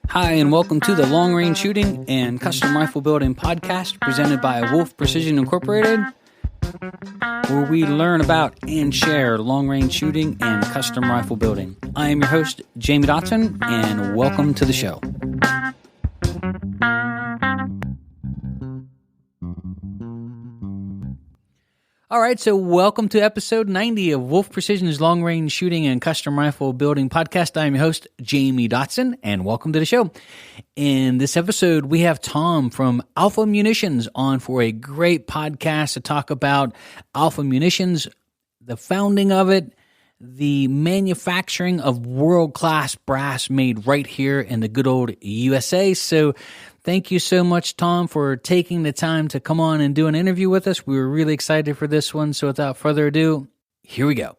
Hi, and welcome to the Long Range Shooting and Custom Rifle Building podcast presented by Wolf Precision Incorporated, where we learn about and share long range shooting and custom rifle building. I am your host, Jamie Dotson, and welcome to the show. All right, so welcome to episode 90 of Wolf Precision's Long Range Shooting and Custom Rifle Building podcast. I am your host, Jamie Dotson, and welcome to the show. In this episode, we have Tom from Alpha Munitions on for a great podcast to talk about Alpha Munitions, the founding of it, the manufacturing of world-class brass made right here in the good old USA. So thank you so much, Tom, for taking the time to come on and do an interview with us. We were really excited for this one. So without further ado, here we go.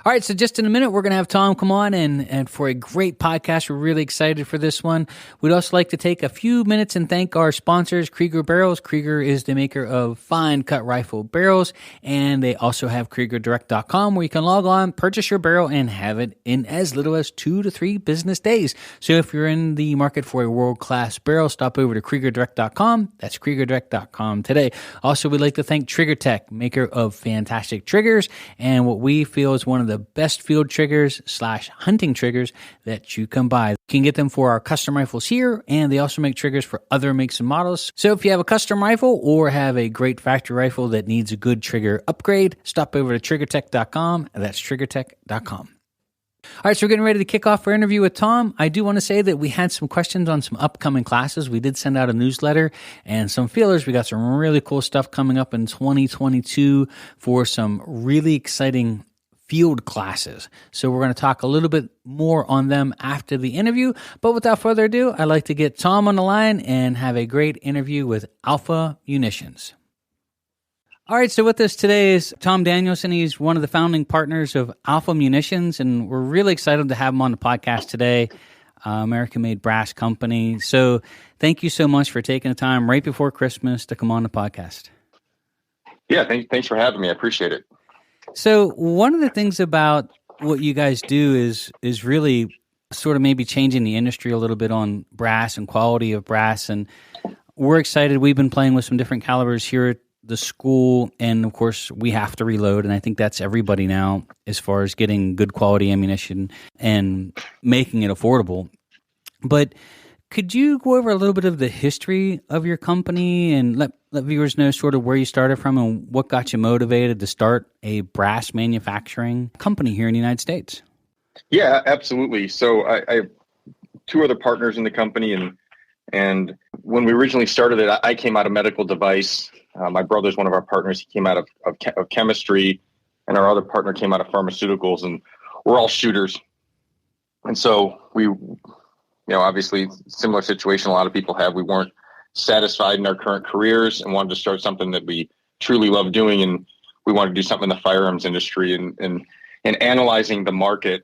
All right, so just in a minute, we're going to have Tom come on and for a great podcast. We're really excited for this one. We'd also like to take a few minutes and thank our sponsors, Krieger Barrels. Krieger is the maker of fine cut rifle barrels, and they also have KriegerDirect.com where you can log on, purchase your barrel, and have it in as little as 2 to 3 business days. So if you're in the market for a world-class barrel, stop over to KriegerDirect.com. That's KriegerDirect.com today. Also, we'd like to thank Trigger Tech, maker of fantastic triggers, and what we feel is one of the best field triggers / hunting triggers that you can buy. You can get them for our custom rifles here, and they also make triggers for other makes and models. So if you have a custom rifle or have a great factory rifle that needs a good trigger upgrade, stop over to triggertech.com. That's triggertech.com. All right, so we're getting ready to kick off our interview with Tom. I do want to say that we had some questions on some upcoming classes. We did send out a newsletter and some feelers. We got some really cool stuff coming up in 2022 for some really exciting field classes. So we're going to talk a little bit more on them after the interview. But without further ado, I'd like to get Tom on the line and have a great interview with Alpha Munitions. All right, so with us today is Tom Danielson. He's one of the founding partners of Alpha Munitions, and we're really excited to have him on the podcast today, American-made brass company. So thank you so much for taking the time right before Christmas to come on the podcast. Yeah, thanks for having me. I appreciate it. So one of the things about what you guys do is really sort of maybe changing the industry a little bit on brass and quality of brass. And we're excited. We've been playing with some different calibers here at the school. And of course, we have to reload. And I think that's everybody now as far as getting good quality ammunition and making it affordable. But could you go over a little bit of the history of your company and let viewers know sort of where you started from and what got you motivated to start a brass manufacturing company here in the United States? Yeah, absolutely. So I have 2 other partners in the company, and when we originally started it, I came out of medical device. My brother's one of our partners. He came out of chemistry, and our other partner came out of pharmaceuticals, and we're all shooters. And so we, obviously similar situation a lot of people have. We weren't satisfied in our current careers and wanted to start something that we truly love doing. And we wanted to do something in the firearms industry. And analyzing the market,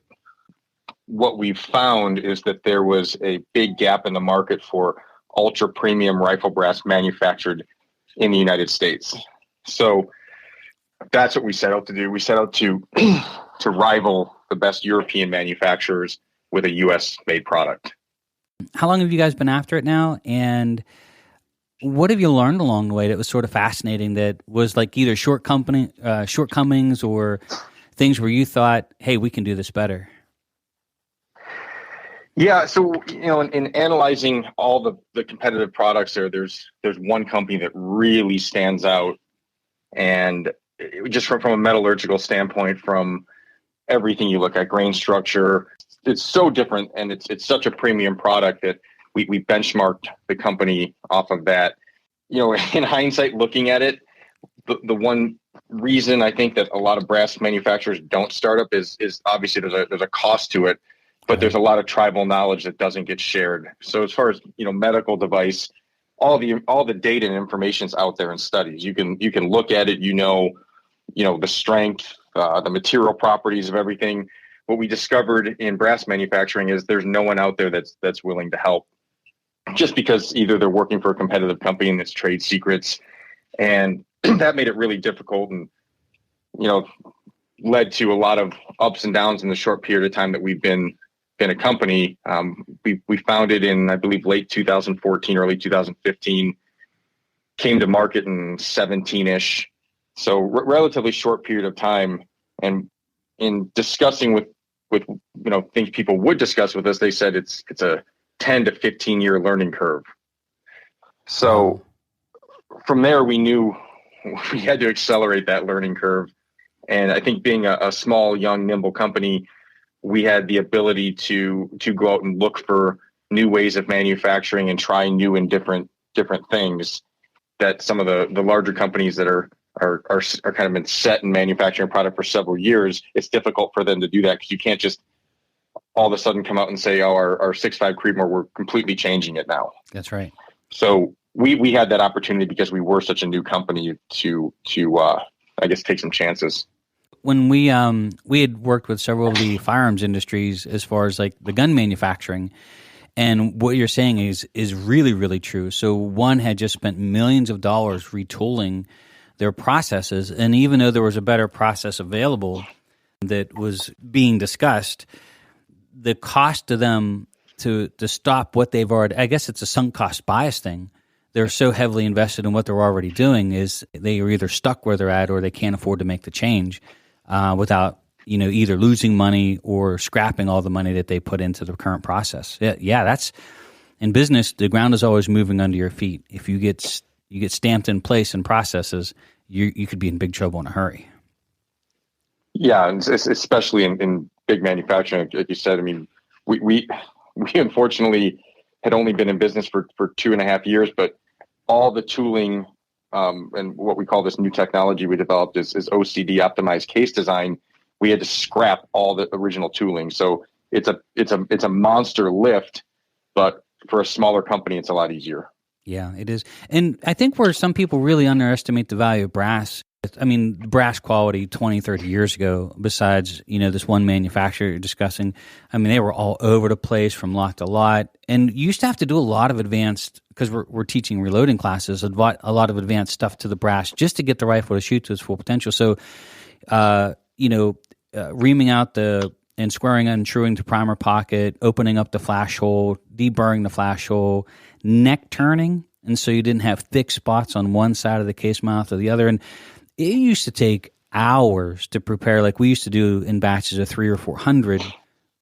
what we found is that there was a big gap in the market for ultra premium rifle brass manufactured in the United States. So that's what we set out to do. We set out to rival the best European manufacturers with a US made product. How long have you guys been after it now? And what have you learned along the way that was sort of fascinating that was like either shortcomings or things where you thought, hey, we can do this better? Yeah, so in analyzing all the competitive products there's one company that really stands out, and just from a metallurgical standpoint, from everything you look at, grain structure, it's so different, and it's such a premium product that we benchmarked the company off of that. In hindsight, looking at it, the one reason I think that a lot of brass manufacturers don't start up is obviously there's a cost to it, but there's a lot of tribal knowledge that doesn't get shared. So as far as medical device, all the data and information's out there in studies. You can look at it, the strength, the material properties of everything. What we discovered in brass manufacturing is there's no one out there that's willing to help, just because either they're working for a competitive company and it's trade secrets, and that made it really difficult, and led to a lot of ups and downs in the short period of time that we've been been a company. We founded in, I believe, late 2014, early 2015, came to market in 17-ish. So relatively short period of time. And in discussing with things people would discuss with us, they said it's a 10 to 15 year learning curve. So from there, we knew we had to accelerate that learning curve. And I think being a small, young, nimble company, we had the ability to go out and look for new ways of manufacturing and try new and different things that some of the larger companies that are kind of been set in manufacturing a product for several years, it's difficult for them to do that because you can't just all of a sudden come out and say, oh, our 6.5 Creedmoor, we're completely changing it now. That's right. So we had that opportunity because we were such a new company to I guess take some chances. When we had worked with several of the firearms industries as far as like the gun manufacturing, and what you're saying is really, really true. So one had just spent millions of dollars retooling their processes, and even though there was a better process available that was being discussed, the cost to them to stop what they've already, I guess it's a sunk cost bias thing. They're so heavily invested in what they're already doing is they are either stuck where they're at or they can't afford to make the change without either losing money or scrapping all the money that they put into the current process. Yeah, that's in business. The ground is always moving under your feet. If you get stamped in place in processes, you could be in big trouble in a hurry. Yeah, and especially in big manufacturing, like you said. I mean, we unfortunately had only been in business for 2.5 years, but all the tooling and what we call this new technology we developed is OCD, optimized case design. We had to scrap all the original tooling. So it's a monster lift, but for a smaller company, it's a lot easier. Yeah, it is. And I think where some people really underestimate the value of brass, I mean, brass quality 20, 30 years ago, besides, this one manufacturer you're discussing, I mean, they were all over the place from lot to lot. And you used to have to do a lot of advanced, because we're teaching reloading classes, a lot of advanced stuff to the brass just to get the rifle to shoot to its full potential. So, reaming out and squaring and truing to primer pocket, opening up the flash hole, deburring the flash hole, neck turning, and so you didn't have thick spots on one side of the case mouth or the other. And it used to take hours to prepare, like we used to do in batches of 300 or 400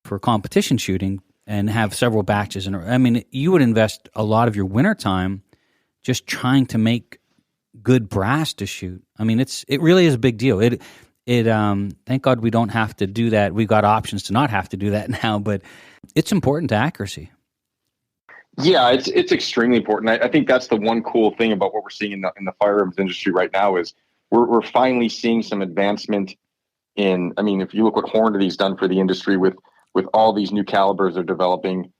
for competition shooting and have several batches. And I mean, you would invest a lot of your winter time just trying to make good brass to shoot. I mean, it really is a big deal. Thank God we don't have to do that. We've got options to not have to do that now, but it's important to accuracy. Yeah, it's extremely important. I think that's the one cool thing about what we're seeing in the firearms industry right now is we're finally seeing some advancement in. I mean, if you look what Hornady's done for the industry with all these new calibers they're developing,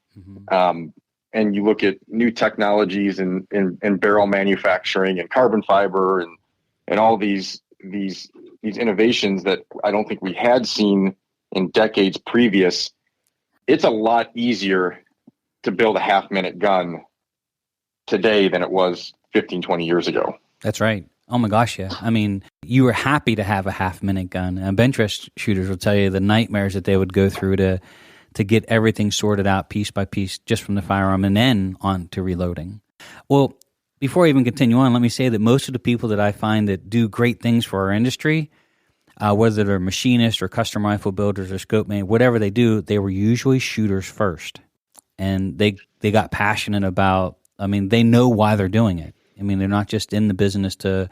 and you look at new technologies in barrel manufacturing and carbon fiber and all these innovations that I don't think we had seen in decades previous. It's a lot easier to build a half-minute gun today than it was 15, 20 years ago. That's right. Oh my gosh, yeah. I mean, you were happy to have a half-minute gun. Bench rest shooters will tell you the nightmares that they would go through to get everything sorted out piece by piece just from the firearm and then on to reloading. Well, before I even continue on, let me say that most of the people that I find that do great things for our industry, whether they're machinists or custom rifle builders or scope man, whatever they do, they were usually shooters first. And they got passionate about, I mean, they know why they're doing it. I mean, they're not just in the business to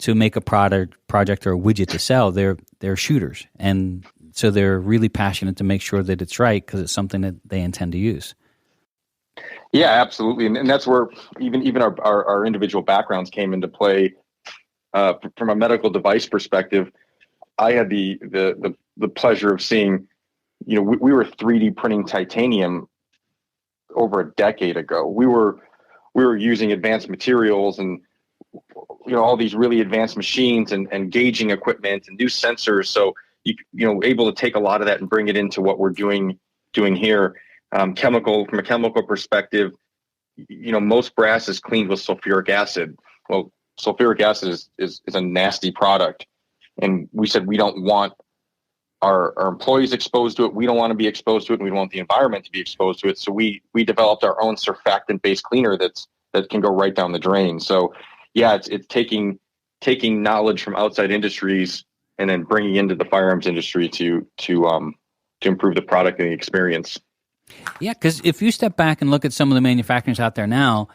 make a project or a widget to sell. They're shooters. And so they're really passionate to make sure that it's right because it's something that they intend to use. Yeah, absolutely. And that's where even our individual backgrounds came into play. From a medical device perspective, I had the pleasure of seeing, we were 3D printing titanium over a decade ago. We were using advanced materials and all these really advanced machines and gauging equipment and new sensors. So able to take a lot of that and bring it into what we're doing here. From a chemical perspective, most brass is cleaned with sulfuric acid. Well, sulfuric acid is a nasty product, and we said we don't want our employees exposed to it. We don't want to be exposed to it, and we don't want the environment to be exposed to it. So we developed our own surfactant-based cleaner that can go right down the drain. So yeah, it's taking knowledge from outside industries and then bringing into the firearms industry to improve the product and the experience. Yeah, because if you step back and look at some of the manufacturers out there now,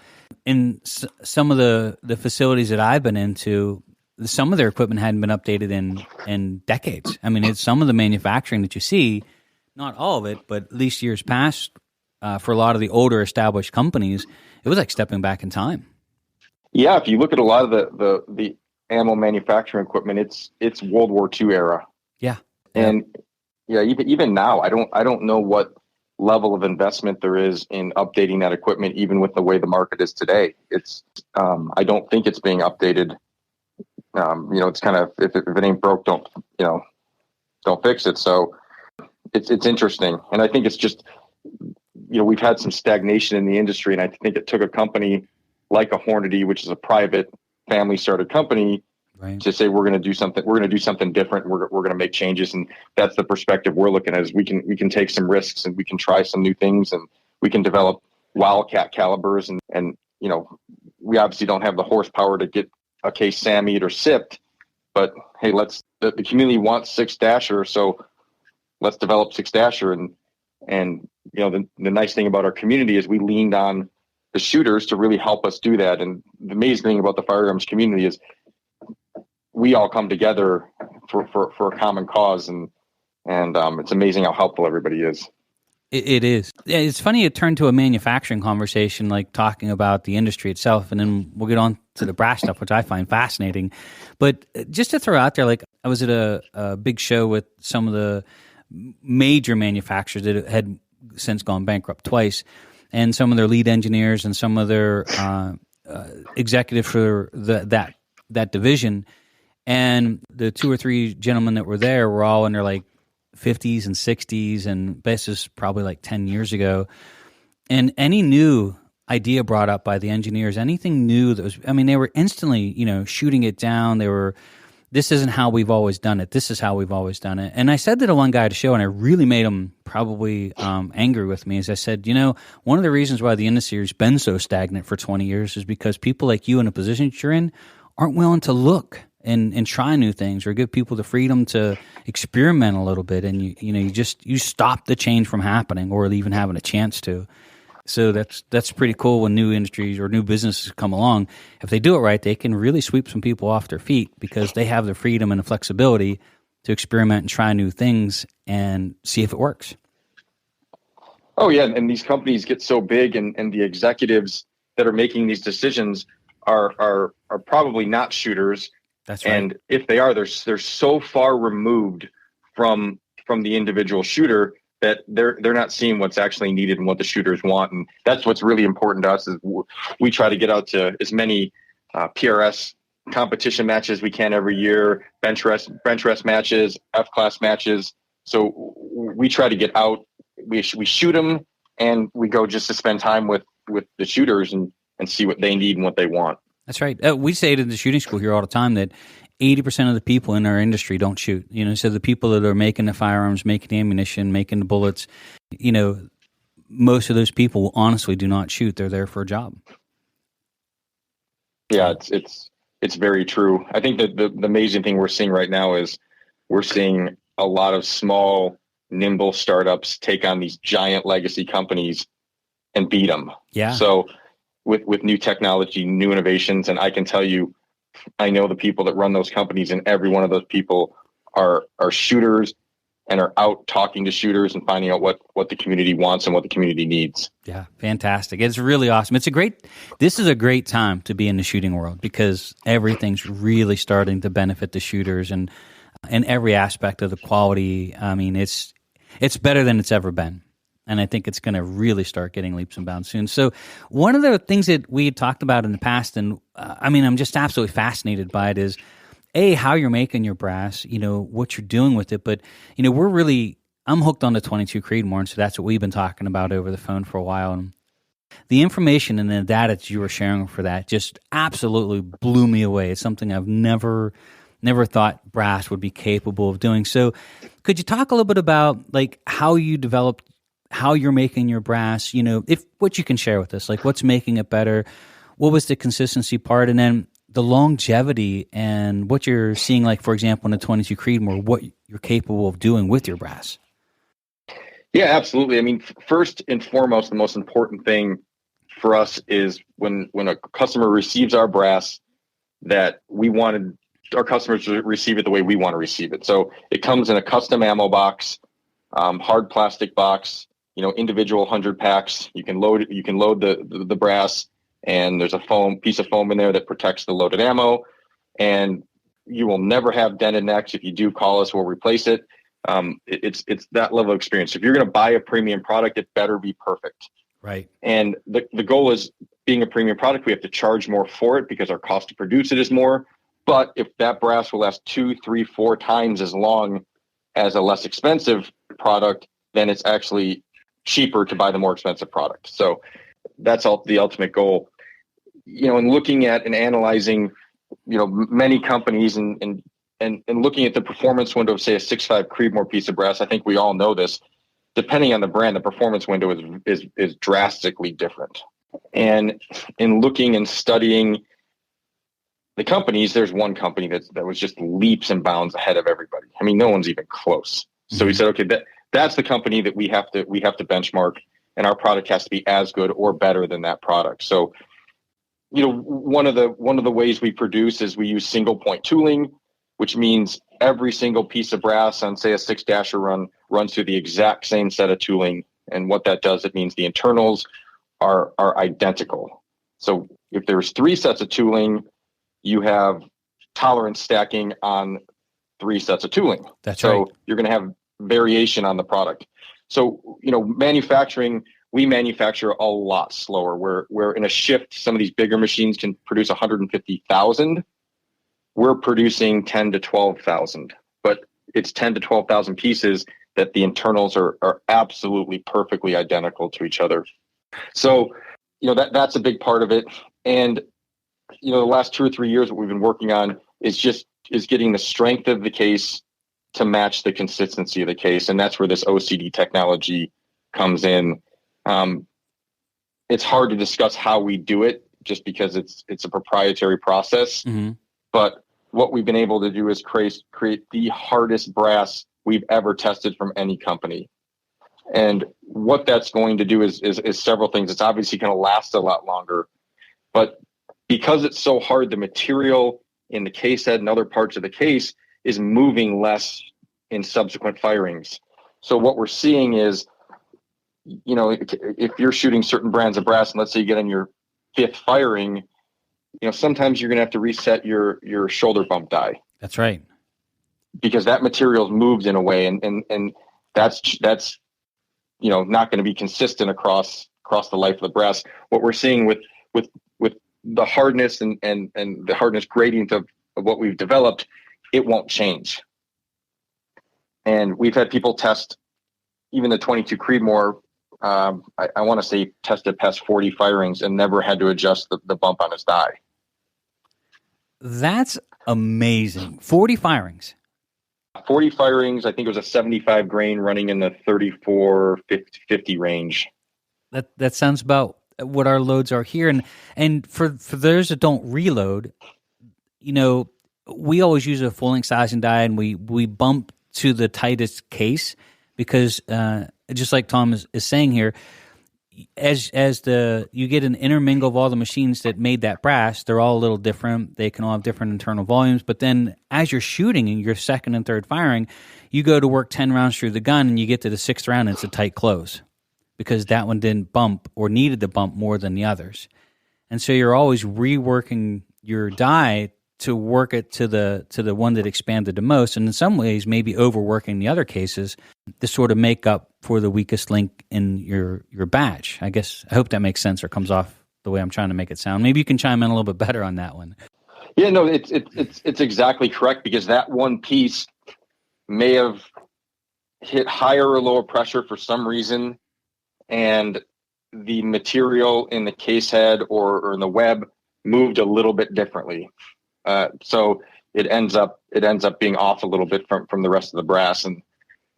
in some of the facilities that I've been into, some of their equipment hadn't been updated in decades. I mean, it's some of the manufacturing that you see, not all of it, but at least years past, for a lot of the older established companies, it was like stepping back in time. Yeah, if you look at a lot of the ammo manufacturing equipment, it's World War II era. Yeah. And yeah, even now, I don't know what level of investment there is in updating that equipment, even with the way the market is today. It's I don't think it's being updated. It's kind of, if it ain't broke, don't fix it. So it's interesting, and I think it's just, we've had some stagnation in the industry, and I think it took a company like a Hornady, which is a private family started company, right, to say we're going to do something. We're going to do something different. We're going to make changes, and that's the perspective we're looking at. Is we can take some risks, and we can try some new things, and we can develop wildcat calibers, and we obviously don't have the horsepower to get a case SAMI'd or SIP'd, but hey, the community wants 6-dasher, so let's develop 6-dasher, and the nice thing about our community is we leaned on the shooters to really help us do that. And the amazing thing about the firearms community is we all come together for a common cause, and it's amazing how helpful everybody is. It is. It's funny it turned to a manufacturing conversation, like talking about the industry itself, and then we'll get on to the brass stuff, which I find fascinating. But just to throw out there, like I was at a big show with some of the major manufacturers that had since gone bankrupt twice, and some of their lead engineers and some of their executive for that division. And the 2 or 3 gentlemen that were there were all in their like 50s and 60s, and this is probably like 10 years ago. And any new idea brought up by the engineers, anything new that was, they were instantly, shooting it down. They were, this isn't how we've always done it. This is how we've always done it. And I said that to one guy at a show, and I really made him probably angry with me, as I said, one of the reasons why the industry has been so stagnant for 20 years is because people like you in a position that you're in aren't willing to look and try new things, or give people the freedom to experiment a little bit, and you stop the change from happening or even having a chance to. So that's pretty cool when new industries or new businesses come along. If they do it right, they can really sweep some people off their feet because they have the freedom and the flexibility to experiment and try new things and see if it works. Oh yeah, and these companies get so big, and the executives that are making these decisions are probably not shooters. That's right. And if they are, they're so far removed from the individual shooter that they're not seeing what's actually needed and what the shooters want. And that's what's really important to us, is we try to get out to as many PRS competition matches as we can every year, bench rest matches, F-class matches. So we try to get out. We shoot them, and we go just to spend time with the shooters and see what they need and what they want. That's right. We say it in the shooting school here all the time that 80% of the people in our industry don't shoot. So the people that are making the firearms, making the ammunition, making the bullets, most of those people honestly do not shoot. They're there for a job. Yeah, it's very true. I think that the amazing thing we're seeing right now is we're seeing a lot of small, nimble startups take on these giant legacy companies and beat them. Yeah. So with new technology, new innovations, and I can tell you, I know the people that run those companies, and every one of those people are shooters and are out talking to shooters and finding out what the community wants and what the community needs. Yeah, fantastic. It's really awesome. This is a great time to be in the shooting world because everything's really starting to benefit the shooters and every aspect of the quality. It's better than it's ever been. And I think it's going to really start getting leaps and bounds soon. So one of the things that we had talked about in the past, and I'm just absolutely fascinated by it, is how you're making your brass, what you're doing with it. But, I'm hooked on the 22 Creedmoor, and so that's what we've been talking about over the phone for a while. And the information and the data that you were sharing for that just absolutely blew me away. It's something I've never never thought brass would be capable of doing. So could you talk a little bit about like how you developed, how you're making your brass, if what you can share with us, like what's making it better, what was the consistency part, and then the longevity and what you're seeing, like, for example, in the 22 Creedmoor, what you're capable of doing with your brass. Yeah, absolutely. I mean, first and foremost, the most important thing for us is when a customer receives our brass, that we wanted our customers to receive it the way we want to receive it. So it comes in a custom ammo box, hard plastic box, individual 100 packs. You can load the brass, and there's a piece of foam in there that protects the loaded ammo, and you will never have dented necks. If you do, call us, we'll replace it. It's that level of experience. If you're going to buy a premium product, it better be perfect. Right. And the goal is, being a premium product, we have to charge more for it because our cost to produce it is more. But if that brass will last 2, 3, 4 times as long as a less expensive product, then it's actually cheaper to buy the more expensive product. So that's the ultimate goal. In looking at and analyzing, many companies and looking at the performance window of, say, a 6.5 Creedmoor piece of brass, I think we all know this. Depending on the brand, the performance window is drastically different. And in looking and studying the companies, there's one company that was just leaps and bounds ahead of everybody. I mean, no one's even close. So we said, okay, that's the company that we have to benchmark, and our product has to be as good or better than that product. So, one of the ways we produce is we use single point tooling, which means every single piece of brass on, say, a 6-dasher runs through the exact same set of tooling. And what that does, it means the internals are identical. So if there's 3 sets of tooling, you have tolerance stacking on 3 sets of tooling. That's right. So you're going to have variation on the product. So, manufacturing, we manufacture a lot slower. Where in a shift, some of these bigger machines can produce 150,000. We're producing 10 to 12,000, but it's 10 to 12,000 pieces that the internals are absolutely perfectly identical to each other. So, that's a big part of it. And, the last 2 or 3 years, what we've been working on is getting the strength of the case to match the consistency of the case. And that's where this OCD technology comes in. It's hard to discuss how we do it just because it's a proprietary process. Mm-hmm. But what we've been able to do is create the hardest brass we've ever tested from any company. And what that's going to do is several things. It's obviously going to last a lot longer, but because it's so hard, the material in the case head and other parts of the case is moving less in subsequent firings. So what we're seeing is, if you're shooting certain brands of brass, and let's say you get in your 5th firing, sometimes you're going to have to reset your shoulder bump die. That's right. Because that material's moved in a way, and that's not going to be consistent across the life of the brass. What we're seeing with the hardness and the hardness gradient of what we've developed, it won't change. And we've had people test even the 22 Creedmoor. I want to say tested past 40 firings and never had to adjust the bump on his die. That's amazing. 40 firings. 40 firings. I think it was a 75 grain running in the 34, 50 range. That sounds about what our loads are here. And for those that don't reload, we always use a full length sizing die, and we bump to the tightest case because just like Tom is saying here, as you get an intermingle of all the machines that made that brass, they're all a little different. They can all have different internal volumes. But then as you're shooting in your 2nd and 3rd firing, you go to work 10 rounds through the gun, and you get to the 6th round, and it's a tight close because that one didn't bump or needed to bump more than the others. And so you're always reworking your die to work it to the one that expanded the most, and in some ways maybe overworking the other cases to sort of make up for the weakest link in your batch. I hope that makes sense or comes off the way I'm trying to make it sound. Maybe you can chime in a little bit better on that one. Yeah, no, it's exactly correct, because that one piece may have hit higher or lower pressure for some reason, and the material in the case head or in the web moved a little bit differently. So it ends up being off a little bit from the rest of the brass.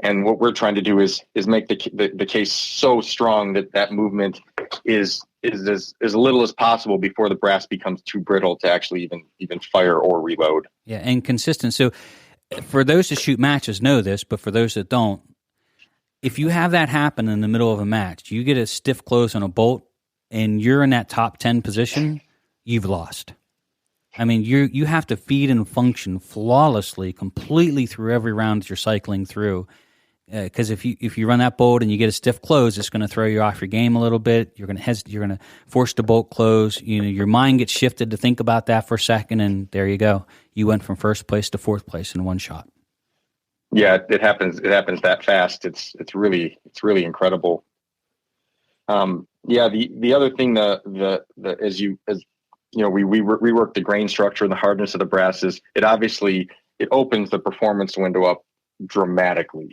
And what we're trying to do is make the case so strong that movement is as little as possible before the brass becomes too brittle to actually even fire or reload. Yeah, and consistent. So for those that shoot matches know this, but for those that don't, if you have that happen in the middle of a match, you get a stiff close on a bolt, and you're in that top 10 position, you've lost. I mean, you have to feed and function flawlessly, completely through every round that you're cycling through. Because if you run that bolt and you get a stiff close, it's going to throw you off your game a little bit. You're going to force the bolt close. Your mind gets shifted to think about that for a second, and there you go. You went from first place to fourth place in one shot. Yeah, it happens. It happens that fast. It's really incredible. The other thing we rework the grain structure and the hardness of the brass is it opens the performance window up dramatically.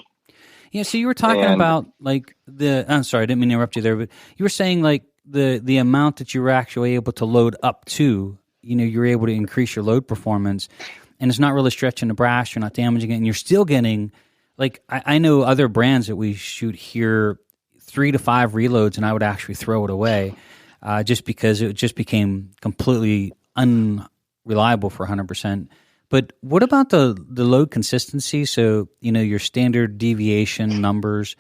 Yeah, so you were talking about I'm sorry, I didn't mean to interrupt you there, but you were saying like the amount that you were actually able to load up to, you're able to increase your load performance, and it's not really stretching the brass, you're not damaging it, and you're still getting, like, I know other brands that we shoot here, 3 to 5 reloads, and I would actually throw it away just because it just became completely unreliable for 100%. But what about the load consistency? So, your standard deviation numbers,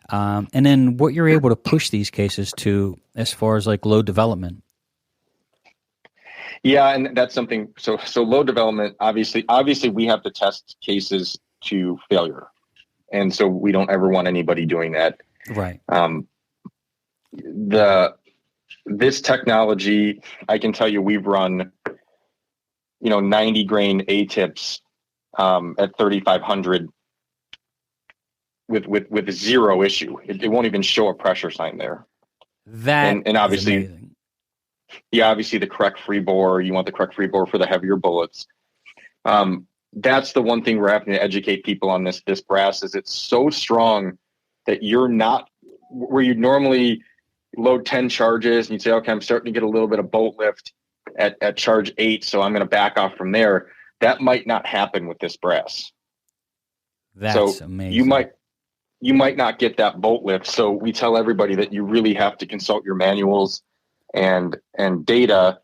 and then what you're able to push these cases to as far as like load development. Yeah, and that's something. So load development, obviously we have to test cases to failure. And so we don't ever want anybody doing that. Right. This technology, I can tell you, we've run 90 grain A-tips at 3,500 with zero issue. It won't even show a pressure sign there. And obviously, is amazing. Yeah, obviously the correct free bore. You want the correct free bore for the heavier bullets. That's the one thing we're having to educate people on. This brass is it's so strong that you're not where you normally load 10 charges and you say, okay, I'm starting to get a little bit of bolt lift at charge 8, so I'm going to back off from there. That might not happen with this brass. That's amazing. You might not get that bolt lift. So we tell everybody that you really have to consult your manuals and data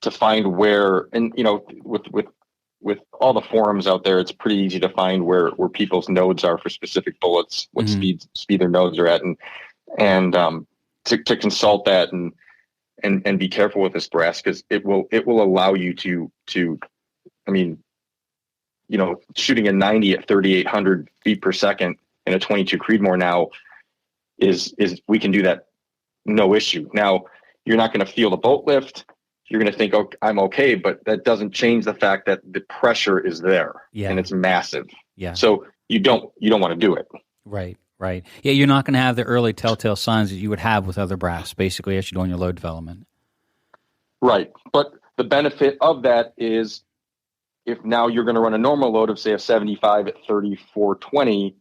to find where, and with all the forums out there, it's pretty easy to find where people's nodes are for specific bullets, what speed their nodes are at, and to consult that and be careful with this brass, because it will allow you to shooting a 90 at 3,800 feet per second in a 22 Creedmoor now is we can do that no issue. Now you're not going to feel the bolt lift. You're going to think, oh, I'm okay, but that doesn't change the fact that the pressure is there and it's massive. Yeah. So you don't want to do it. Right. Yeah, you're not going to have the early telltale signs that you would have with other brass, basically, as you're doing your load development. Right. But the benefit of that is if now you're going to run a normal load of, say, a 75 at 3420,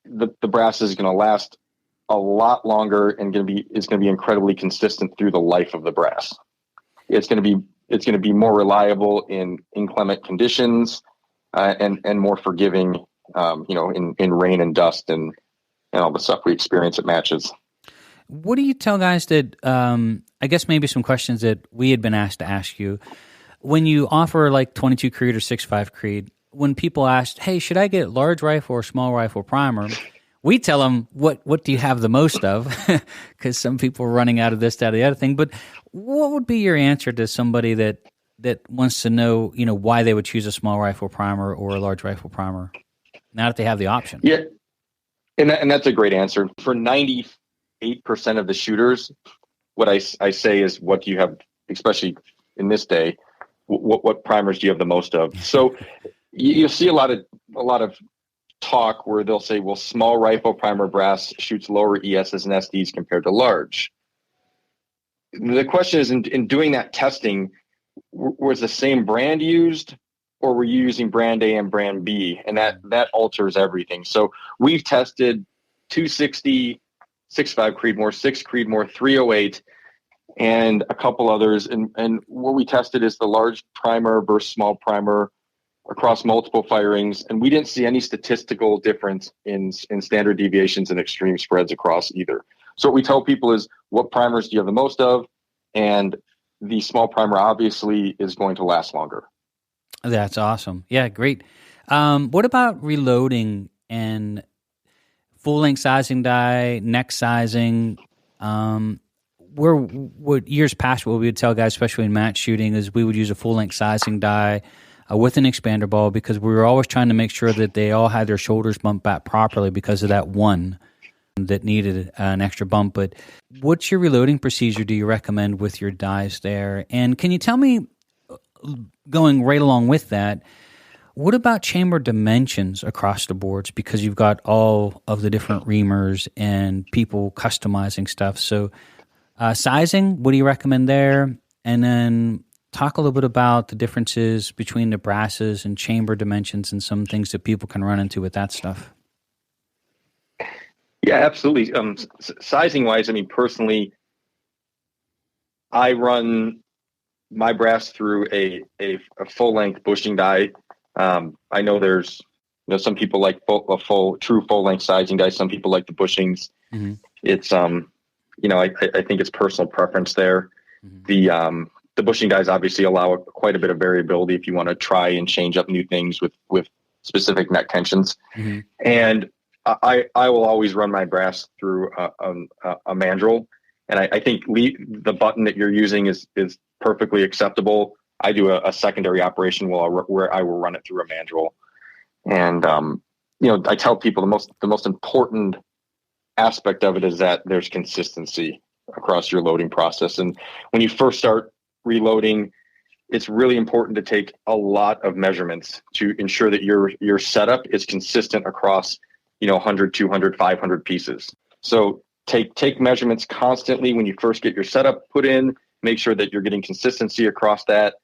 the brass is going to last a lot longer and it's going to be incredibly consistent through the life of the brass. It's going to be more reliable in inclement conditions and more forgiving, in rain and dust and all the stuff we experience at matches. What do you tell guys that, I guess maybe some questions that we had been asked to ask you, when you offer like 22 Creed or 6.5 Creed, when people ask, hey, should I get large rifle or small rifle primer? We tell them, what do you have the most of? Because some people are running out of this, that, or the other thing. But what would be your answer to somebody that wants to know, why they would choose a small rifle primer or a large rifle primer now that they have the option? Yeah, and that's a great answer. For 98% of the shooters, what I say is, what do you have, especially in this day, what primers do you have the most of? So you'll see a lot of talk where they'll say, well, small rifle primer brass shoots lower ESs and SDs compared to large. The question is, in doing that testing, was the same brand used, or were you using brand A and brand B? And that alters everything. So we've tested 260, 6.5 Creedmoor, 6 Creedmoor, 308, and a couple others. And what we tested is the large primer versus small primer across multiple firings, and we didn't see any statistical difference in standard deviations and extreme spreads across either. So what we tell people is, what primers do you have the most of? And the small primer obviously is going to last longer. That's awesome. Yeah, great. What about reloading and full-length sizing die, neck sizing? What years past, what we would tell guys, especially in match shooting, is we would use a full-length sizing die with an expander ball, because we were always trying to make sure that they all had their shoulders bumped back properly because of that one that needed an extra bump. But what's your reloading procedure do you recommend with your dies there? And can you tell me, going right along with that, what about chamber dimensions across the boards? Because you've got all of the different reamers and people customizing stuff. So sizing, what do you recommend there? And then talk a little bit about the differences between the brasses and chamber dimensions and some things that people can run into with that stuff. Yeah, absolutely. Sizing wise, I mean, personally, I run my brass through a full length bushing die. I know there's, some people like true full length sizing die. Some people like the bushings. Mm-hmm. It's, I think it's personal preference there. Mm-hmm. The bushing dies obviously allow quite a bit of variability if you want to try and change up new things with specific neck tensions. Mm-hmm. And I will always run my brass through a mandrel. And I think the button that you're using is perfectly acceptable. I do a secondary operation where I will run it through a mandrel. And, I tell people the most important aspect of it is that there's consistency across your loading process. And when you first start reloading, it's really important to take a lot of measurements to ensure that your setup is consistent across, 100, 200, 500 pieces. So take measurements constantly when you first get your setup put in, make sure that you're getting consistency across that.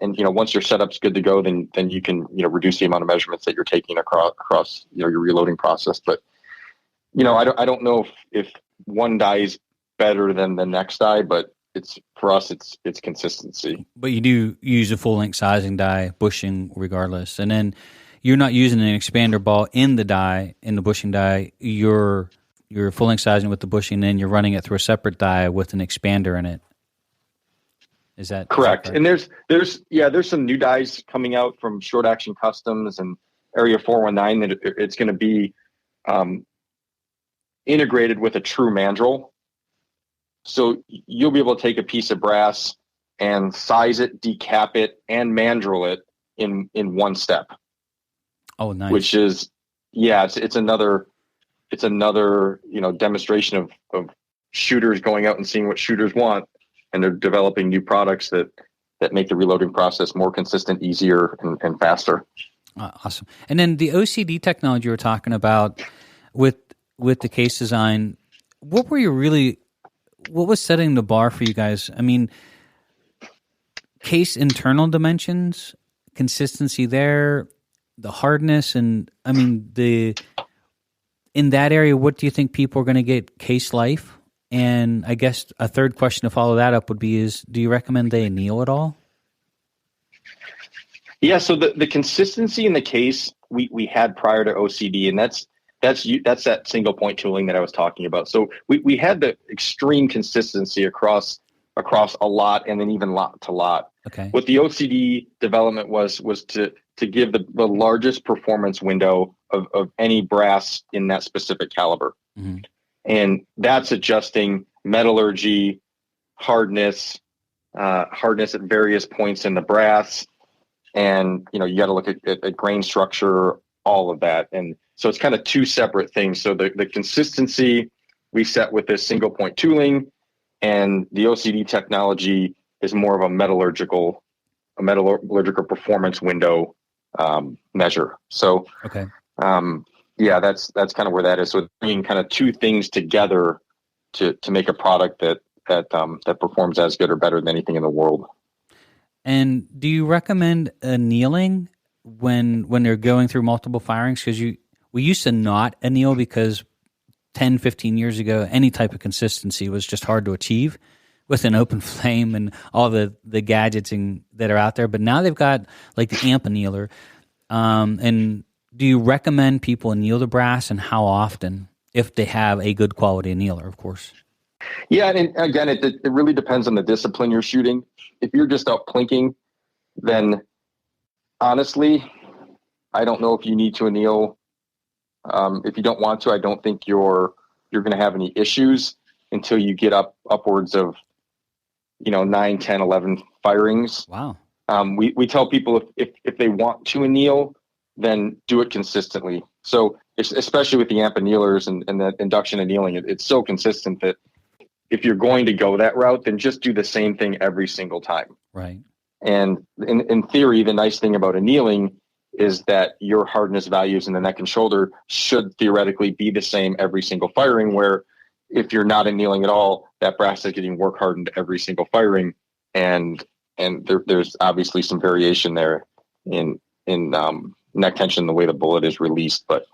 And, once your setup's good to go, then you can, reduce the amount of measurements that you're taking across your reloading process. But, I don't know if one die is better than the next die, but for us, it's consistency. But you do use a full length sizing die, bushing regardless. And then you're not using an expander ball in the bushing die. You're full length sizing with the bushing, and then you're running it through a separate die with an expander in it. Is that correct? Is that correct? And there's some new dies coming out from Short Action Customs and Area 419 that it's going to be integrated with a true mandrel. So you'll be able to take a piece of brass and size it, decap it, and mandrel it in one step. Oh, nice. Which is, it's another demonstration of shooters going out and seeing what shooters want. And they're developing new products that make the reloading process more consistent, easier, and faster. Awesome. And then the OCD technology you were talking about with the case design, what was setting the bar for you guys? I mean, case internal dimensions, consistency there, the hardness, and I mean in that area, what do you think people are going to get case life? And I guess a third question to follow that up would be do you recommend they anneal at all? Yeah, so the consistency in the case we had prior to OCD, and that's that single point tooling that I was talking about. So we had the extreme consistency across a lot, and then even lot to lot. Okay. What the OCD development was to give the largest performance window of any brass in that specific caliber. Mm-hmm. And that's adjusting metallurgy, hardness at various points in the brass. And, you got to look at grain structure, all of that. And so it's kind of two separate things. So the consistency we set with this single point tooling, and the OCD technology is more of a metallurgical performance window measure. So, okay. That's kind of where that is. So bringing kind of two things together to make a product that performs as good or better than anything in the world. And do you recommend annealing when they're going through multiple firings? Because we used to not anneal because 10, 15 years ago, any type of consistency was just hard to achieve with an open flame and all the gadgets that are out there. But now they've got like the amp annealer. And do you recommend people anneal the brass, and how often, if they have a good quality annealer, of course? Yeah, and again, it really depends on the discipline you're shooting. If you're just out plinking, then honestly, I don't know if you need to anneal. If you don't want to, I don't think you're going to have any issues until you get upwards of 9, 10, 11 firings. Wow. We tell people if they want to anneal, then do it consistently. So especially with the amp annealers and the induction annealing, it's so consistent that if you're going to go that route, then just do the same thing every single time. Right. And in theory, the nice thing about annealing is that your hardness values in the neck and shoulder should theoretically be the same every single firing, where if you're not annealing at all, that brass is getting work hardened every single firing. And there's obviously some variation there in neck tension, the way the bullet is released. But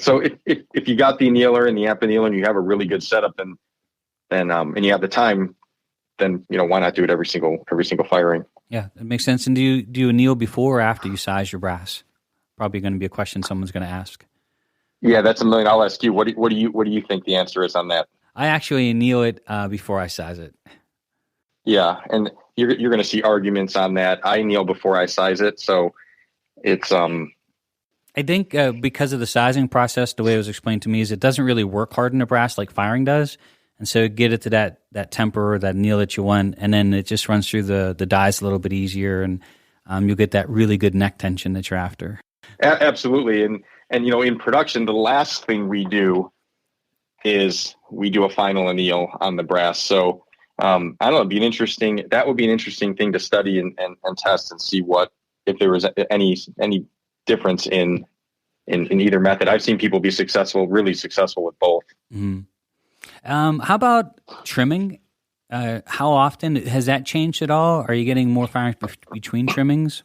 so if you got the annealer and the amp annealer and you have a really good setup, then and you have the time, then why not do it every single firing? Yeah, it makes sense. And do you anneal before or after you size your brass? Probably going to be a question someone's going to ask. Yeah, that's $1 million. I'll ask you. What do you think the answer is on that? I actually anneal it before I size it. Yeah, and you're going to see arguments on that. I anneal before I size it, so it's I think because of the sizing process, the way it was explained to me is it doesn't really work harden a brass like firing does. And so get it to that temper or that anneal that you want, and then it just runs through the dies a little bit easier, and you'll get that really good neck tension that you're after. Absolutely. And in production, the last thing we do is we do a final anneal on the brass. So I don't know, that would be an interesting thing to study and test and see if there was any difference in either method. I've seen people be really successful with both. Mm-hmm. How about trimming? How often has that changed at all? Are you getting more firings between trimmings?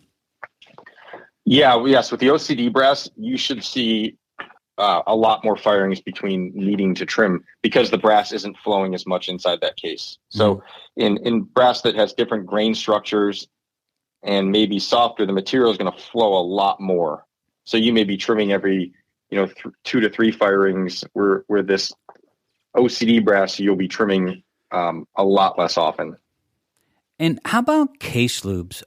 Yes. With the OCD brass, you should see a lot more firings between needing to trim because the brass isn't flowing as much inside that case. So in brass that has different grain structures and maybe softer, the material is going to flow a lot more. So you may be trimming every 2 to 3 firings, where this OCD brass you'll be trimming a lot less often. And how about case lubes?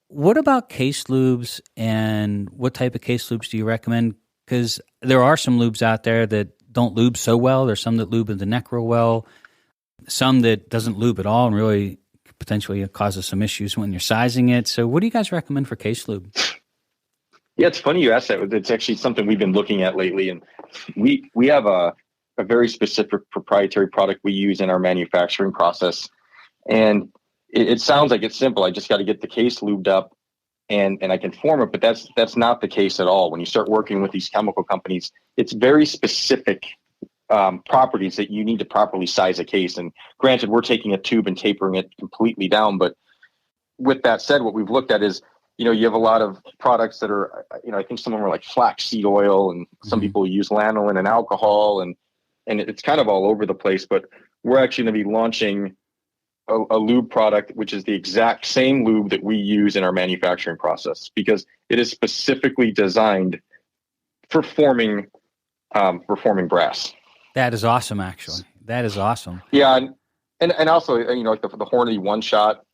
What about case lubes, and what type of case lubes do you recommend? Because there are some lubes out there that don't lube so well. There's some that lube in the neck real well. Some that doesn't lube at all and really potentially causes some issues when you're sizing it. So what do you guys recommend for case lube? Yeah, it's funny you asked that. It's actually something we've been looking at lately. And we have a very specific proprietary product we use in our manufacturing process. And it sounds like it's simple. I just got to get the case lubed up and I can form it, but that's not the case at all. When you start working with these chemical companies, it's very specific properties that you need to properly size a case. And granted, we're taking a tube and tapering it completely down. But with that said, what we've looked at is, you have a lot of products that are, I think some of them are like flaxseed oil, and some people use lanolin and alcohol, and it's kind of all over the place. But we're actually going to be launching a lube product, which is the exact same lube that we use in our manufacturing process, because it is specifically designed for forming brass. That is awesome, actually. That is awesome. Yeah, and also, like the Hornady One Shot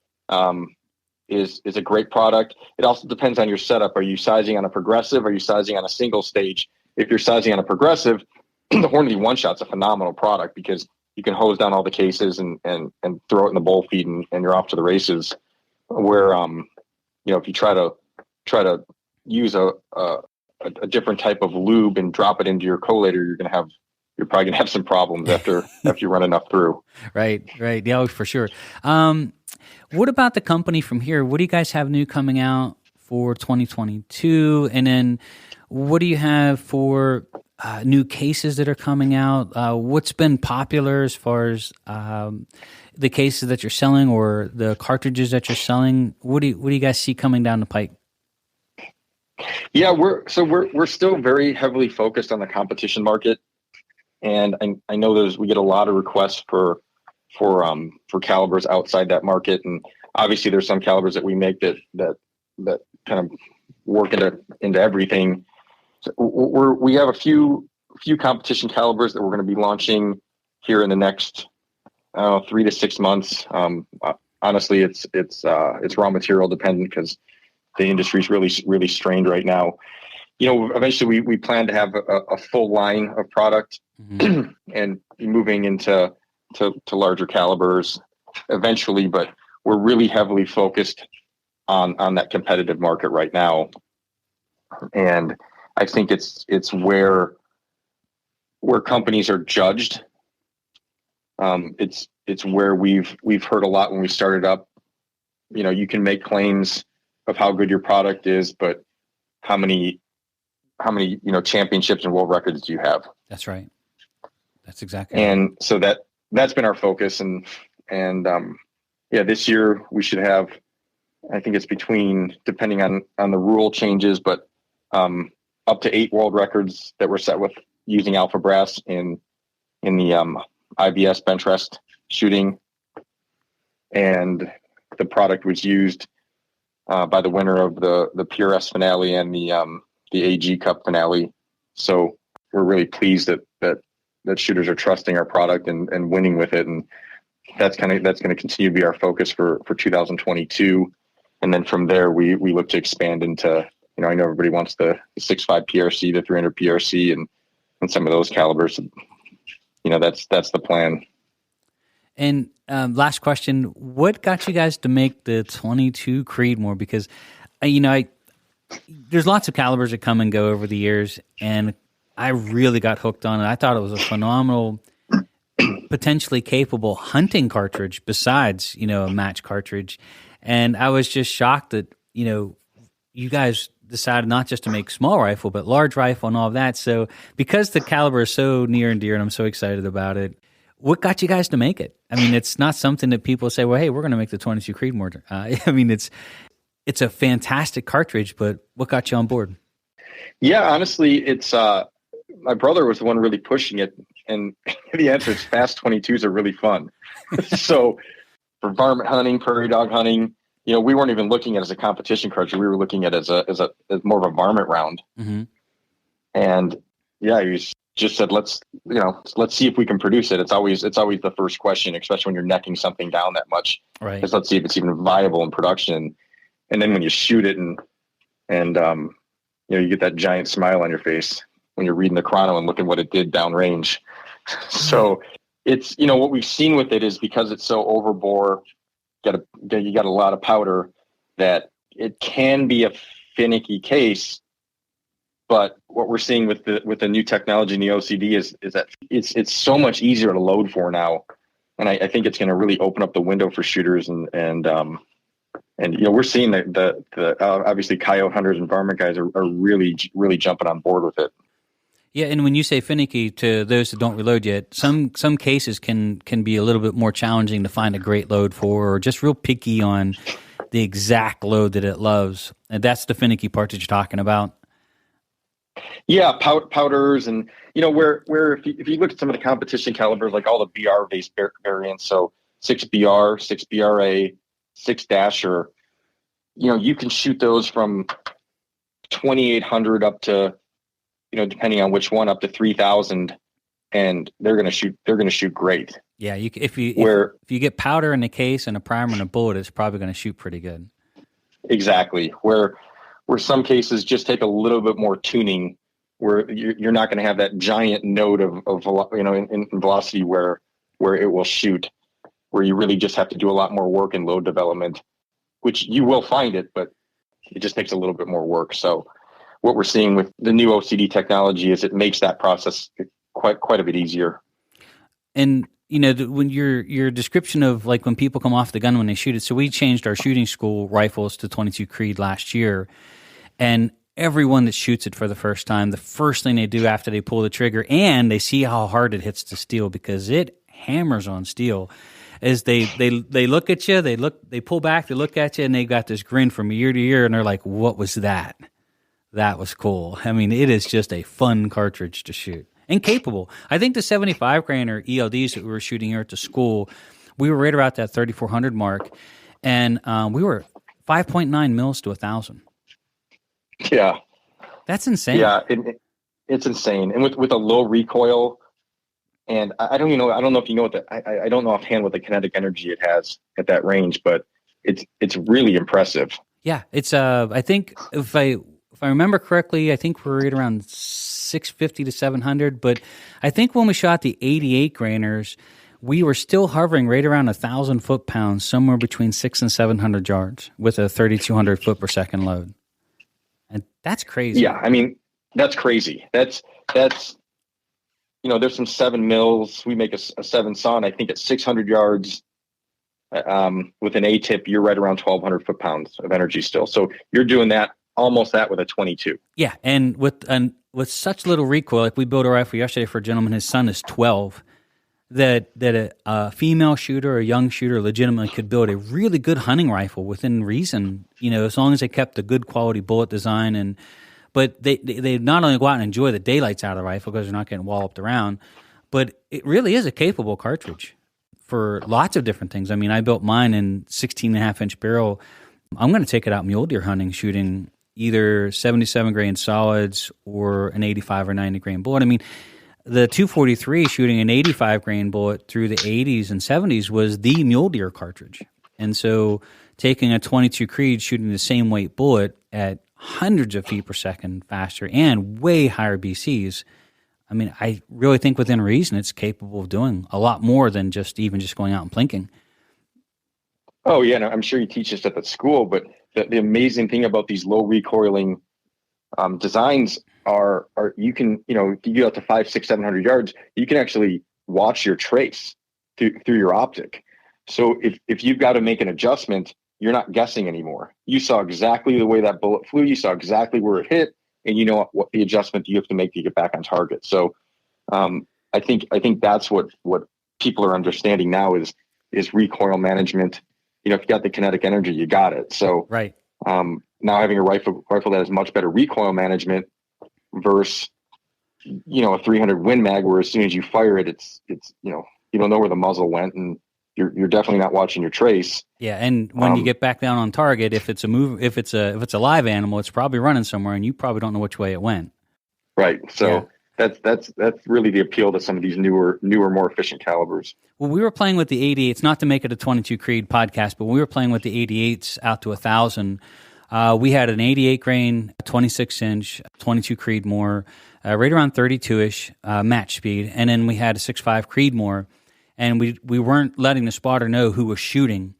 is a great product. It also depends on your setup. Are you sizing on a progressive? Are you sizing on a single stage? If you're sizing on a progressive, the Hornady One Shot's a phenomenal product because you can hose down all the cases and throw it in the bowl feed and you're off to the races. Where if you try to use a different type of lube and drop it into your collator, you're probably gonna have some problems after you run enough through. Right. Yeah, for sure. What about the company from here? What do you guys have new coming out for 2022? And then what do you have for new cases that are coming out? What's been popular as far as the cases that you're selling or the cartridges that you're selling? What do you guys see coming down the pike? Yeah, we're still very heavily focused on the competition market, and I know we get a lot of requests for calibers outside that market, and obviously there's some calibers that we make that kind of work into everything. So we have a few competition calibers that we're going to be launching here in the next 3 to 6 months. Honestly, it's raw material dependent because the industry is really strained right now. Eventually we plan to have a full line of product and moving into larger calibers eventually, but we're really heavily focused on that competitive market right now. And I think it's where companies are judged. It's where we've heard a lot when we started up. You can make claims of how good your product is, but how many championships and world records do you have? That's right. That's exactly. And right. So that's been our focus. And this year we should have, I think it's depending on the rule changes, but up to 8 world records that were set with using alpha brass in the IBS bench rest shooting. And the product was used by the winner of the PRS finale and the AG Cup finale. So we're really pleased that shooters are trusting our product and winning with it. And that's going to continue to be our focus for 2022. And then from there, we look to expand into, I know everybody wants the 6.5 PRC, the 300 PRC, and some of those calibers. That's the plan. And last question, what got you guys to make the 22 Creedmoor? Because, there's lots of calibers that come and go over the years, and I really got hooked on it. I thought it was a phenomenal, potentially capable hunting cartridge besides, a match cartridge. And I was just shocked that, you guys decided not just to make small rifle, but large rifle and all of that. So because the caliber is so near and dear and I'm so excited about it, what got you guys to make it? I mean, it's not something that people say, well, hey, we're going to make the 22 Creedmoor. It's a fantastic cartridge, but what got you on board? Yeah, honestly, it's my brother was the one really pushing it. And the answer is fast 22s are really fun. So for varmint hunting, prairie dog hunting, we weren't even looking at it as a competition cartridge. We were looking at it as more of a varmint round. Mm-hmm. And yeah, he just said, let's see if we can produce it. It's always the first question, especially when you're necking something down that much. Right. Because let's see if it's even viable in production. And then when you shoot it and you get that giant smile on your face when you're reading the chrono and looking what it did downrange. So it's, what we've seen with it is because it's so overbore, you got a lot of powder, that it can be a finicky case. But what we're seeing with the new technology in the OCD is that it's so much easier to load for now. And I think it's going to really open up the window for shooters and we're seeing the obviously coyote hunters and varmint guys are really, really jumping on board with it. Yeah, and when you say finicky, to those that don't reload yet, some cases can be a little bit more challenging to find a great load for, or just real picky on the exact load that it loves. And that's the finicky part that you're talking about. Yeah, powders and where if you look at some of the competition calibers, like all the BR based variants, so 6BR, 6BRA, 6 Dasher, you can shoot those from 2,800 up to, depending on which one, up to 3,000, and they're gonna shoot great. Yeah, if you get powder in the case and a primer and a bullet, it's probably going to shoot pretty good. Exactly. Where some cases just take a little bit more tuning, where you're not going to have that giant node of in velocity where it will shoot, where you really just have to do a lot more work in load development, which you will find it, but it just takes a little bit more work. So what we're seeing with the new OCD technology is it makes that process quite a bit easier. And when your description of like when people come off the gun when they shoot it, so we changed our shooting school rifles to 22 Creed last year, and everyone that shoots it for the first time, the first thing they do after they pull the trigger and they see how hard it hits the steel, because it hammers on steel, is they look at you, they pull back, they look at you, and they got this grin from ear to ear, and they're like, "What was that? That was cool." I mean, it is just a fun cartridge to shoot and capable. I think the 75 grainer ELDs that we were shooting here at the school, we were right about that 3,400 mark, and we were 5.9 mils to 1,000. Yeah. That's insane. Yeah. It's insane. And with a low recoil, and I don't even know, I don't know if you know what I don't know offhand what the kinetic energy it has at that range, but it's really impressive. Yeah, it's I think if I remember correctly, I think we're right around 650 to 700. But I think when we shot the 88 grainers, we were still hovering right around 1,000 foot-pounds, somewhere between 600 and 700 yards, with a 3,200 foot per second load, and that's crazy. Yeah, I mean that's crazy. That's there's some 7 mils. We make a 7 Sun. I think at 600 yards. With an A-tip, you're right around 1,200 foot-pounds of energy still. So you're doing almost that with a 22. Yeah, and with such little recoil, like we built a rifle yesterday for a gentleman, his son is 12, that a female shooter, a young shooter, legitimately could build a really good hunting rifle within reason, as long as they kept a good quality bullet design. But they not only go out and enjoy the daylights out of the rifle because they're not getting walloped around, but it really is a capable cartridge for lots of different things. I mean, I built mine in 16.5-inch barrel. I'm going to take it out mule deer hunting, shooting either 77 grain solids or an 85 or 90 grain bullet. I mean, the 243 shooting an 85 grain bullet through the 80s and 70s was the mule deer cartridge. And so taking a 22 Creed, shooting the same weight bullet at hundreds of feet per second faster and way higher BCs, I mean, I really think within reason it's capable of doing a lot more than just going out and plinking. Oh, yeah. No, I'm sure you teach this at the school, but the amazing thing about these low recoiling designs are you can, if you get up to 500, 600, 700 yards, you can actually watch your trace through your optic. So if you've got to make an adjustment, you're not guessing anymore. You saw exactly the way that bullet flew. You saw exactly where it hit. And you know what the adjustment you have to make to get back on target. So I think that's what people are understanding now is recoil management. If you got the kinetic energy, you got it. So right. Now having a rifle that has much better recoil management versus a 300 Win Mag, where as soon as you fire it, it's you don't know where the muzzle went, and you're definitely not watching your trace. Yeah, and when you get back down on target, if it's a live animal, it's probably running somewhere, and you probably don't know which way it went. Right. So that's really the appeal to some of these newer, more efficient calibers. Well, we were playing with the 88s, not to make it a 22 Creed podcast, but we were playing with the 88s out to 1,000. We had an 88 grain, 26-inch, 22 Creedmoor, right around 32-ish match speed, and then we had a 6.5 Creedmoor. And we weren't letting the spotter know who was shooting.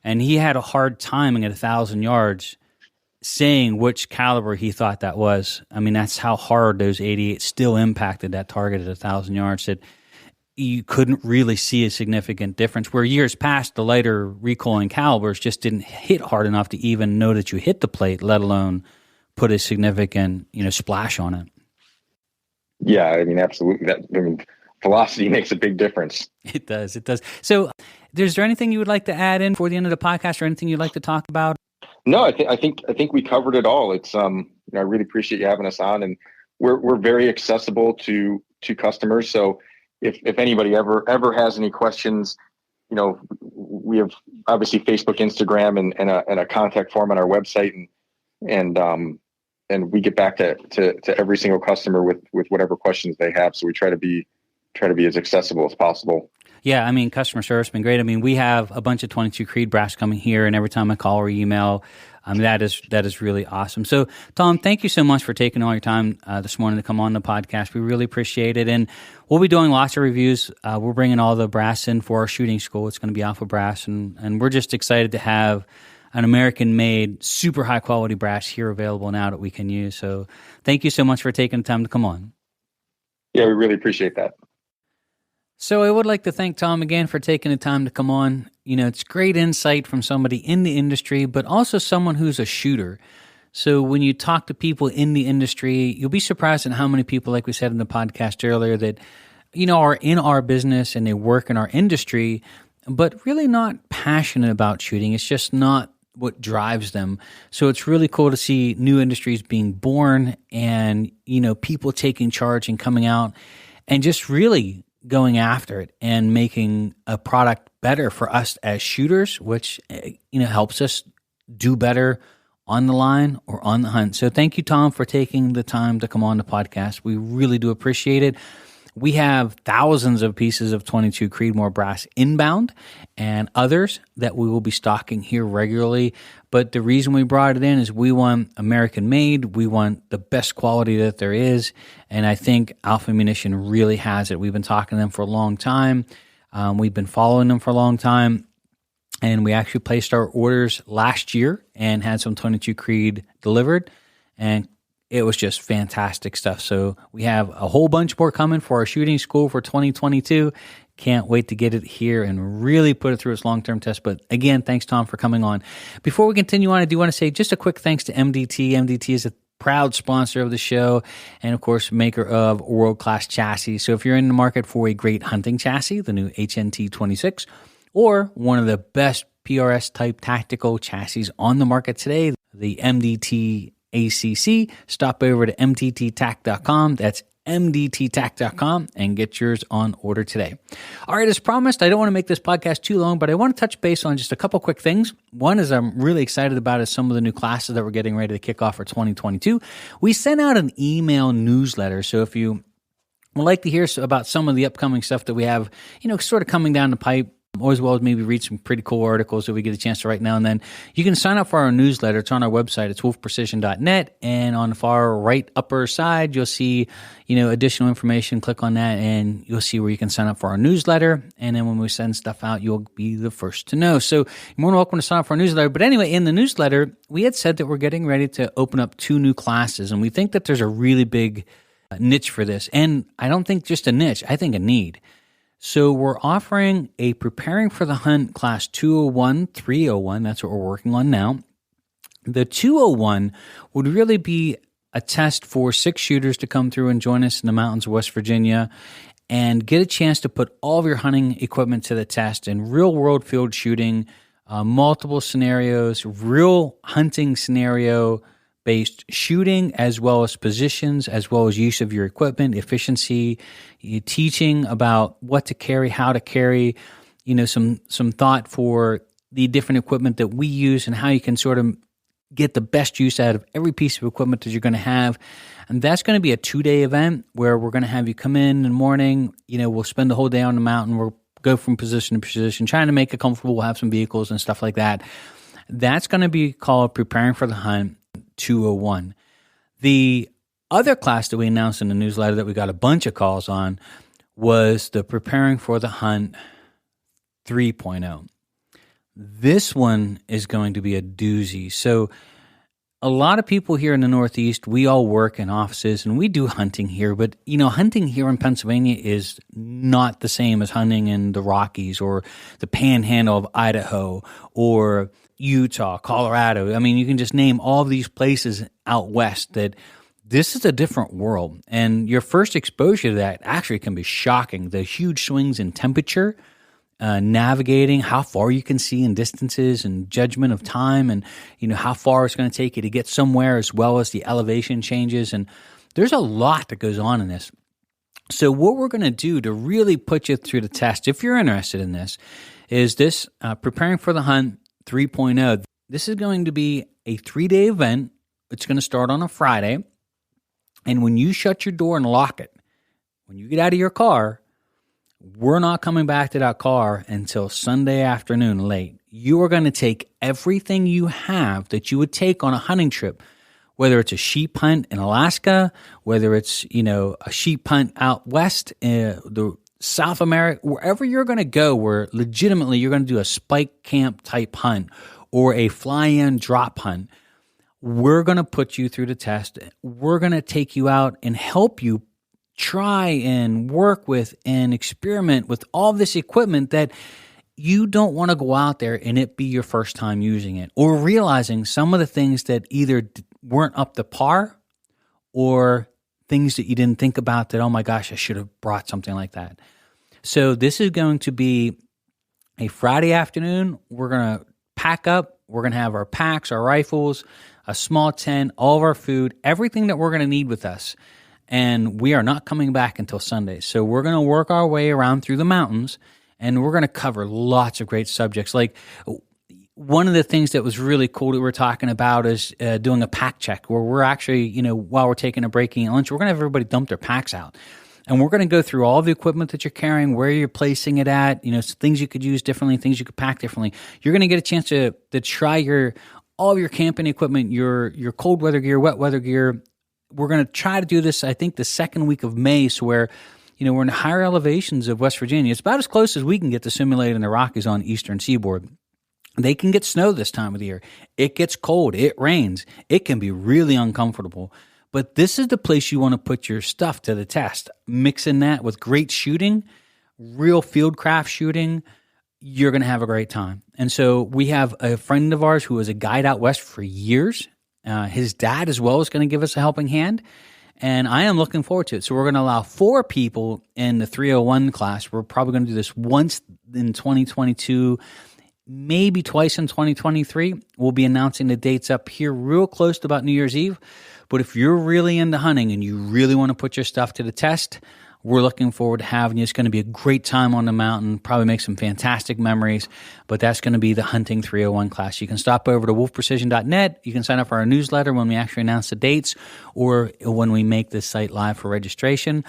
And he had a hard time at 1,000 yards saying which caliber he thought that was. I mean, that's how hard those 88 still impacted that target at 1,000 yards, that you couldn't really see a significant difference. Where years past, the lighter recoiling calibers just didn't hit hard enough to even know that you hit the plate, let alone put a significant splash on it. Yeah, I mean, absolutely. Velocity makes a big difference. It does. So is there anything you would like to add in for the end of the podcast, or anything you'd like to talk about? No, I think we covered it all. It's I really appreciate you having us on, and we're very accessible to customers. So if anybody ever has any questions, we have obviously Facebook, Instagram, and a contact form on our website, and we get back to every single customer with whatever questions they have. So we try to be as accessible as possible. Yeah, I mean, customer service has been great. I mean, we have a bunch of 22 Creed brass coming here, and every time I call or email, that is really awesome. So, Tom, thank you so much for taking all your time this morning to come on the podcast. We really appreciate it, and we'll be doing lots of reviews. We're bringing all the brass in for our shooting school. It's going to be Alpha Brass, and we're just excited to have an American-made, super high-quality brass here available now that we can use. So, thank you so much for taking the time to come on. Yeah, we really appreciate that. So I would like to thank Tom again for taking the time to come on. It's great insight from somebody in the industry, but also someone who's a shooter. So when you talk to people in the industry, you'll be surprised at how many people, like we said in the podcast earlier, that, are in our business and they work in our industry, but really not passionate about shooting. It's just not what drives them. So it's really cool to see new industries being born and, people taking charge and coming out and just really going after it and making a product better for us as shooters, which helps us do better on the line or on the hunt. So thank you, Tom, for taking the time to come on the podcast. We really do appreciate it. We have thousands of pieces of 22 Creedmoor brass inbound and others that we will be stocking here regularly. But the reason we brought it in is we want American made. We want the best quality that there is. And I think Alpha Munition really has it. We've been talking to them for a long time. We've been following them for a long time. And we actually placed our orders last year and had some 22 Creed delivered. And it was just fantastic stuff. So we have a whole bunch more coming for our shooting school for 2022. Can't wait to get it here and really put it through its long-term test. But again, thanks, Tom, for coming on. Before we continue on, I do want to say just a quick thanks to MDT. MDT is a proud sponsor of the show and, of course, maker of world-class chassis. So if you're in the market for a great hunting chassis, the new HNT 26, or one of the best PRS-type tactical chassis on the market today, the MDT ACC, stop over to mtttac.com. That's mdttac.com and get yours on order today. All right, as promised, I don't want to make this podcast too long, but I want to touch base on just a couple quick things. One is I'm really excited about is some of the new classes that we're getting ready to kick off for 2022. We sent out an email newsletter, so if you would like to hear about some of the upcoming stuff that we have, sort of coming down the pipe, or as well as maybe read some pretty cool articles that we get a chance to write now and then, you can sign up for our newsletter. It's on our website. It's wolfprecision.net. And on the far right upper side, you'll see, additional information. Click on that and you'll see where you can sign up for our newsletter. And then when we send stuff out, you'll be the first to know. So you're more than welcome to sign up for our newsletter. But anyway, in the newsletter, we had said that we're getting ready to open up 2 new classes. And we think that there's a really big niche for this. And I don't think just a niche, I think a need. So we're offering a Preparing for the Hunt Class 201, 301. That's what we're working on now. The 201 would really be a test for 6 shooters to come through and join us in the mountains of West Virginia and get a chance to put all of your hunting equipment to the test in real-world field shooting, multiple scenarios, real hunting scenario-based shooting, as well as positions, as well as use of your equipment, efficiency, teaching about what to carry, how to carry, some thought for the different equipment that we use and how you can sort of get the best use out of every piece of equipment that you're going to have. And that's going to be a 2-day event where we're going to have you come in the morning. We'll spend the whole day on the mountain. We'll go from position to position, trying to make it comfortable. We'll have some vehicles and stuff like that. That's going to be called Preparing for the Hunt 201. The other class that we announced in the newsletter that we got a bunch of calls on was the Preparing for the Hunt 3.0. This one is going to be a doozy. So a lot of people here in the Northeast, we all work in offices and we do hunting here, but hunting here in Pennsylvania is not the same as hunting in the Rockies or the Panhandle of Idaho or Utah, Colorado. I mean, you can just name all of these places out west that this is a different world. And your first exposure to that actually can be shocking. The huge swings in temperature, navigating how far you can see in distances and judgment of time and, how far it's going to take you to get somewhere, as well as the elevation changes. And there's a lot that goes on in this. So what we're going to do to really put you through the test, if you're interested in this, is this Preparing for the Hunt 3.0. This is going to be a 3-day event. It's going to start on a Friday. And when you shut your door and lock it, when you get out of your car, we're not coming back to that car until Sunday afternoon late. You are going to take everything you have that you would take on a hunting trip, whether it's a sheep hunt in Alaska, whether it's, a sheep hunt out west, the South America, wherever you're going to go, where legitimately you're going to do a spike camp type hunt or a fly-in drop hunt. We're going to put you through the test. We're going to take you out and help you try and work with and experiment with all this equipment that you don't want to go out there and it be your first time using it, or realizing some of the things that either weren't up to par or things that you didn't think about that, oh my gosh, I should have brought something like that. So this is going to be a Friday afternoon. We're going to pack up. We're going to have our packs, our rifles, a small tent, all of our food, everything that we're going to need with us. And we are not coming back until Sunday. So we're going to work our way around through the mountains, and we're going to cover lots of great subjects. Like one of the things that was really cool that we're talking about is doing a pack check where we're actually, while we're taking a break and lunch, we're going to have everybody dump their packs out. And we're going to go through all the equipment that you're carrying, where you're placing it at, things you could use differently, things you could pack differently. You're going to get a chance to try all of your camping equipment, your cold weather gear, wet weather gear. We're going to try to do this, I think, the second week of May, so where we're in higher elevations of West Virginia. It's about as close as we can get to simulating the Rockies on the eastern seaboard. They can get snow this time of the year. It gets cold. It rains. It can be really uncomfortable. But this is the place you want to put your stuff to the test. Mixing that with great shooting, real fieldcraft shooting, you're going to have a great time. And so we have a friend of ours who was a guide out west for years. His dad as well is going to give us a helping hand. And I am looking forward to it. So we're going to allow 4 people in the 301 class. We're probably going to do this once in 2022, maybe twice in 2023. We'll be announcing the dates up here real close to about New Year's Eve. But if you're really into hunting and you really want to put your stuff to the test, we're looking forward to having you. It's going to be a great time on the mountain, probably make some fantastic memories, but that's going to be the Hunting 301 class. You can stop over to wolfprecision.net. You can sign up for our newsletter when we actually announce the dates or when we make this site live for registration.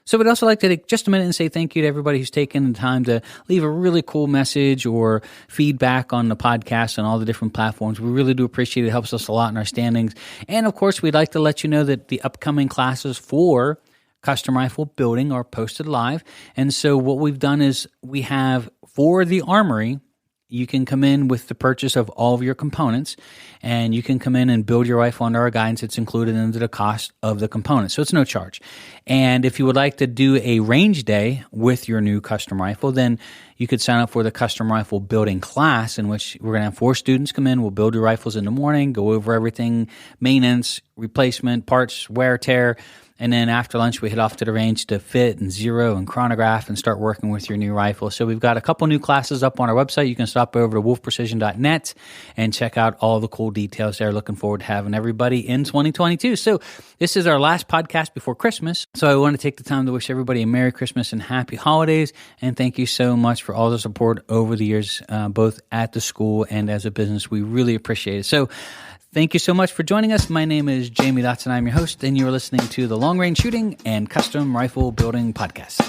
So we'd also like to take just a minute and say thank you to everybody who's taken the time to leave a really cool message or feedback on the podcast on all the different platforms. We really do appreciate it. It helps us a lot in our standings. And of course, we'd like to let you know that the upcoming classes for custom rifle building are posted live. And so what we've done is we have for the armory, you can come in with the purchase of all of your components, and you can come in and build your rifle under our guidance. It's included into the cost of the components, so it's no charge. And if you would like to do a range day with your new custom rifle, then you could sign up for the custom rifle building class, in which we're going to have 4 students come in. We'll build your rifles in the morning, go over everything, maintenance, replacement, parts, wear, tear. And then after lunch, we head off to the range to fit and zero and chronograph and start working with your new rifle. So we've got a couple new classes up on our website. You can stop over to wolfprecision.net and check out all the cool details there. Looking forward to having everybody in 2022. So this is our last podcast before Christmas. So I want to take the time to wish everybody a Merry Christmas and Happy Holidays. And thank you so much for all the support over the years, both at the school and as a business. We really appreciate it. So thank you so much for joining us. My name is Jamie Dotson. I'm your host, and you're listening to the Long Range Shooting and Custom Rifle Building Podcast.